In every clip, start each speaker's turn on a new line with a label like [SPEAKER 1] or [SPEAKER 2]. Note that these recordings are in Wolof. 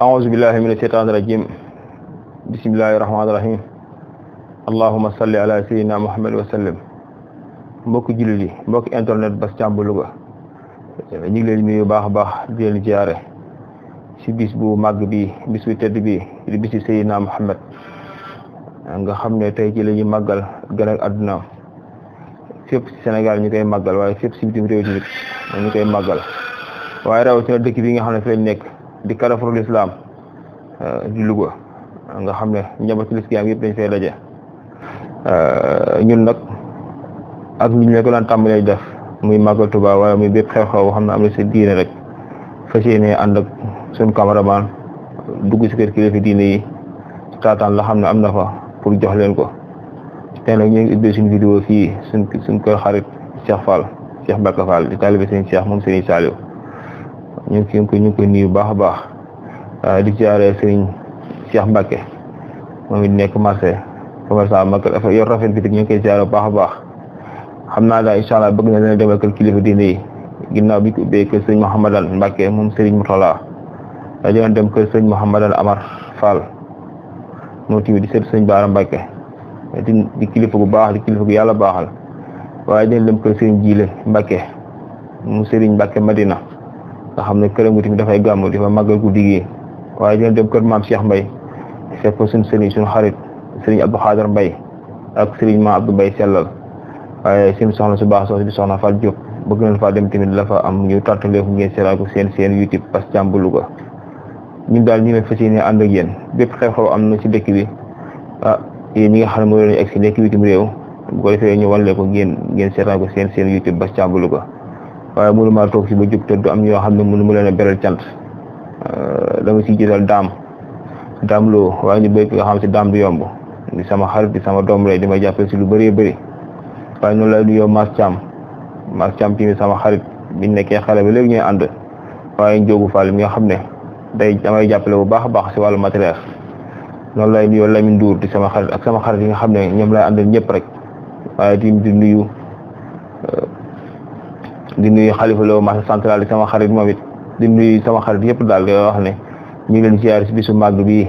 [SPEAKER 1] أعوذ بالله من الشيطان الرجيم بسم الله الرحمن الرحيم اللهم صل على سيدنا محمد وسلم. mbokk jullit yi mbokk internet Bass Thiam bu Louga ñu ngi leen nuyu baax a baax di leen ziare ci bis bu màgg bi bis bu tedd bi di bisi Seydina Muhammad nga xam ne tey ci la ñuy màggal gën ak àdduna fépp ci Sénégal ñu koy màggal waaye fépp ci bitim réew tamit ñu koy màggal waaye rawatina dëkk bi nga xam ne fi lañ nekk di Carrefour l'Islam di Louga nga xam ne njabootu lislaam yëpp dañ fay daje ñun nag ak ñu ne ko daan tàmbalee def muy màggal Tuubaa waaye muy bépp xew-xew xam ne am na sa diine rek fas yéene ànd ak suñu cameraman dugg si kër kilifa diine yi taataan la xam ne am na fa pour jox leen ko tey nag ñu ngi ubbee suñu vidéo fii suñ kër xarit Cheikh Fall Cheikh Mbacke Fall di taalibe sëñ Cheikh moom sëñ Saliou ñu ngi koy nuyu baax a baax di ziare sëñ Cheikh Mbacke moom it nekk marché commerçant mag yor rafet bitik ñu ngi koy ziare bu baax a baax xam naa daal incha allah bëgg na leen demal kër kilifa diine yi ginnaaw bi ko ubbee kër sëñ Mouhamadan Mbacke moom Serigne Moutala dañu dem kër sëñ Mouhamadan Amar Fall moom tamit di seet sëñ Baara Mbacke di kilifa gu baax di kilifa gu yàlla baaxal waaye dañ dem kër sëñ Jiile Mbacke mu Serigne Mbacke Madina nga xam ne këram gi tamit dafay gàmm di fa màggal guddi gi waaye dañ dem kër maam Cheikh Mbaye fekk ko suñu Serigne suñu xarit Serigne Abdou Khader Mbaye ak Serigne ma Abdou Mbaye sellal waaye seen soxna su baax soosu di soxna Fall Diop bëgg nañ faa dem tamit la fa am ñu tàttalee fu ngeen seetaan ko seen YouTube Bass Thiam bu Louga ñun daal ñu ne fas yéene ànd ak yéen bépp xew-xew am na ci dëkk bi yéen ñi nga xam ne mooy leen egg si nekk bitim réew bu ko defee ñu wanle ko ngeen seetaan ko seen YouTube Bass Thiam bu Louga waaye mënu maa toog si ba jóg te du am ñoo xam ne mënu mu leen a beral cant dama siy jëtal daam loo waaye ñu bëgg nga xam si daam du yomb di sama xarit di sama doom lay di ma jàppale si lu bëree bëri waaye noonu lay nuyoo Mass Thiam tamit sama xarit biñ nekkee xale ba léegi ñuy ànd waaye Njóogu Fall mi nga xam ne damay jàppale bu baax a baax si wàllu matériel noonu lay nuyoo Lamine Ndour di sama xarit ak sama xarit yi nga xam ne ñoom lay àndal ñëpp rek waaye di nuyu Xalifa Lo marché central di sama xarit moom it di nuyu sama xarit yëpp daal di wax ne ñu ngi leen ziar si bisu màgg bi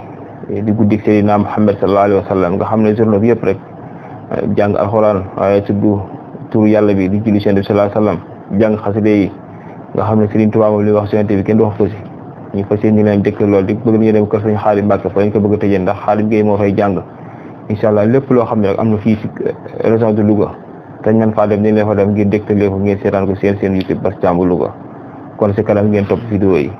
[SPEAKER 1] di guddi Seydina Muhammad sallallahu alayhi wa sallam nga xam ne journée bi yëpp rek jàng alxuraan waaye tudd tur yàlla bi di julli Yonent bi sallallahu alayhi wa sallam jàng xaside yi nga xam ne Serigne Touba moom li wax Yonent bi kenn du wax ko si ñu fas yéene ñu leen dëkk lool di bëgg nañu dem kër Sëñ Xaadim Mbàkke fa lañ ko bëgg a tëjee ndax Xaadim Gueye moo fay jàng incha allah lépp loo xam ne rek am na fii si région de Louga te ñu mën faa dem dañ leen fa dem ngir dëkkalee ko ngeen seetaan ko seen YouTube Bass Thiam bu Louga kon si kanam ngeen topp vidéo yi.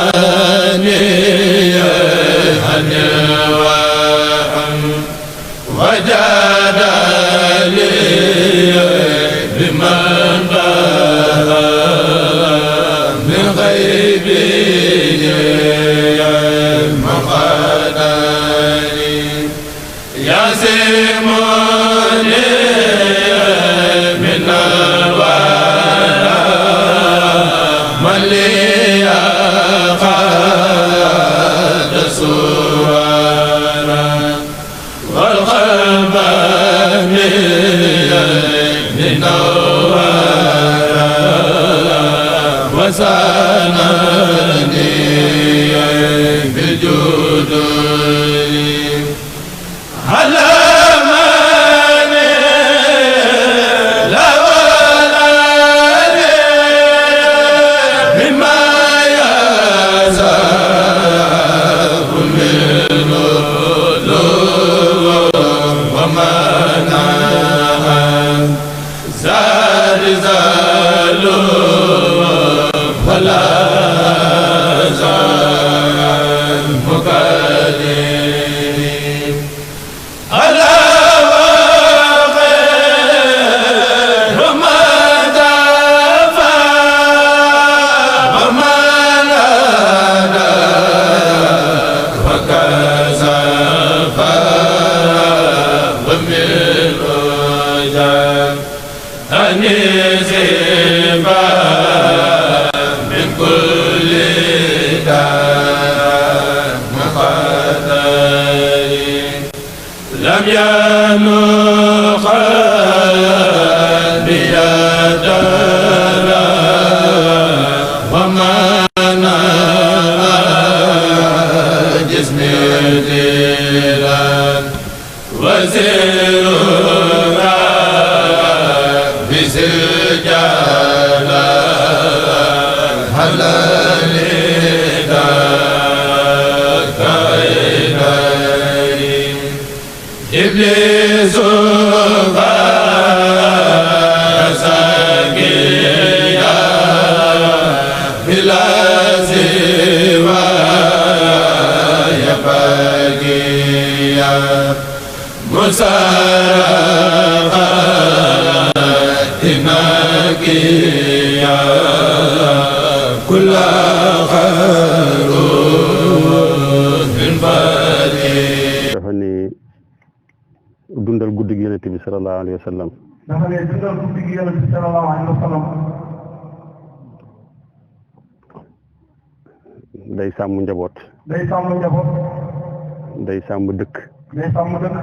[SPEAKER 2] زانني عن وجاد لي بمن بها من غيبه مقداري يا سيموني من الورى من لي قاد سوارا والقلب من نورا وسانني بالجود
[SPEAKER 3] dafa ni dundal guddi gi Yonent bi sallallahu alayhi wa sallam
[SPEAKER 4] dafa ne dundal guddi gi Yonent bi sallallahu alayhi wa sallam
[SPEAKER 3] day sàmm njaboot
[SPEAKER 4] day sàmm njaboot
[SPEAKER 3] day sàmm dëkk
[SPEAKER 4] day sàmm dëkk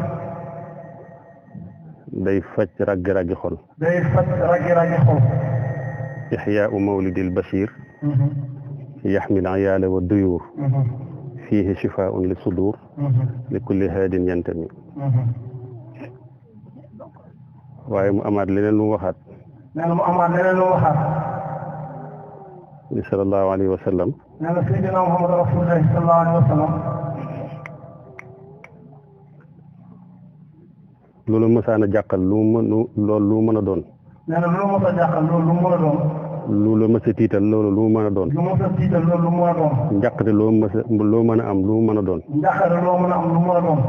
[SPEAKER 3] day faj raggi-raggi xol
[SPEAKER 4] day faj raggi-raggi xol
[SPEAKER 3] ixyaau mawlidil bashir yaxmil ayaala wa duyuur fiihi shifaaun li sudur li kulli haadin yantami waaye mu amaat leneen lu mu waxaat
[SPEAKER 4] nee na mu amaat leneen lu mu waxaat
[SPEAKER 3] li sallallahu alayhi wa sallam
[SPEAKER 4] nee na Seydina Muhammad rasulullahi sallallahu alayhi wa sallam
[SPEAKER 3] loolu mësaan a jàqal loolu lu mën a doon
[SPEAKER 4] nee na lu mës a jàqal loolu lu mën a doon
[SPEAKER 3] loolu mës a tiital loolu lu mën a doon
[SPEAKER 4] lu mës a tiital loolu lu mën a doon
[SPEAKER 3] njàqate loo mën a am lu mën a doon
[SPEAKER 4] njàqare loo mën a am lu mën a doon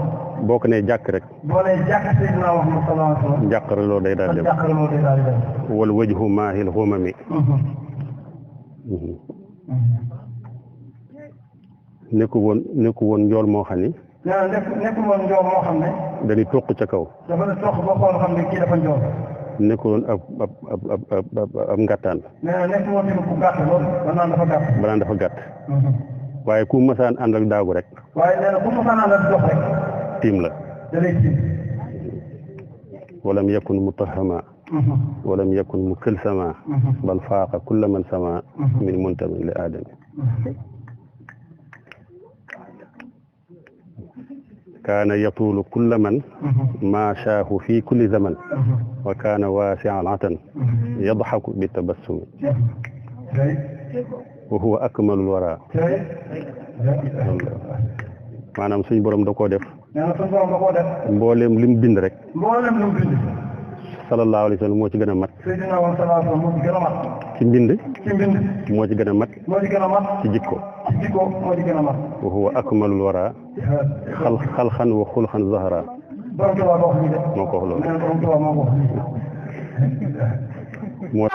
[SPEAKER 3] boo ko nee jàkk rek
[SPEAKER 4] boo nee jàkk Seydina Muhammad sallallahu alayhi wa sallam
[SPEAKER 3] njàqare loo day daal dem
[SPEAKER 4] njàqare loo day daal dem
[SPEAKER 3] wal wajhu maahil xumami nekku woon njool moo xam ni
[SPEAKER 4] nee na nekku woon njool moo xam ne
[SPEAKER 3] dañuy toq ca kaw
[SPEAKER 4] dafa ne toq ba xool xam ne kii dafa njool
[SPEAKER 3] nekku woon ab ngattaan
[SPEAKER 4] nee na nekku woon tamit ku gàtt loolu banaan dafa gàtt
[SPEAKER 3] waaye ku masaan ànd ak daagu rek
[SPEAKER 4] waaye nee na ku masaan ànd ak dox rek
[SPEAKER 3] tiim la
[SPEAKER 4] da lay tiim
[SPEAKER 3] walam yakun mutahama walam yakun mukilsama bal faaqa kulla man sama min muntamin li aadami kaana yatuulu kulla man maashaahu fi kulli zaman wa kaana waasi'an atan yadxaku bi tabassumi wa huwa akmalul wara maanaam suñ borom da koo def mbooleem lim bind rek sallallahu alayhi wa sallam moo ci gën a mat ci mbind moo ci gën a mat ci jikko
[SPEAKER 4] moo ci gën a mat
[SPEAKER 3] wa huwa akmalul wara xalxan wa xulxan zahara
[SPEAKER 4] borom Tuubaa moo ko wax lii de.
[SPEAKER 3] moo ko wax loolu
[SPEAKER 4] nee na borom Tuubaa moo ko wax lii.
[SPEAKER 3] moo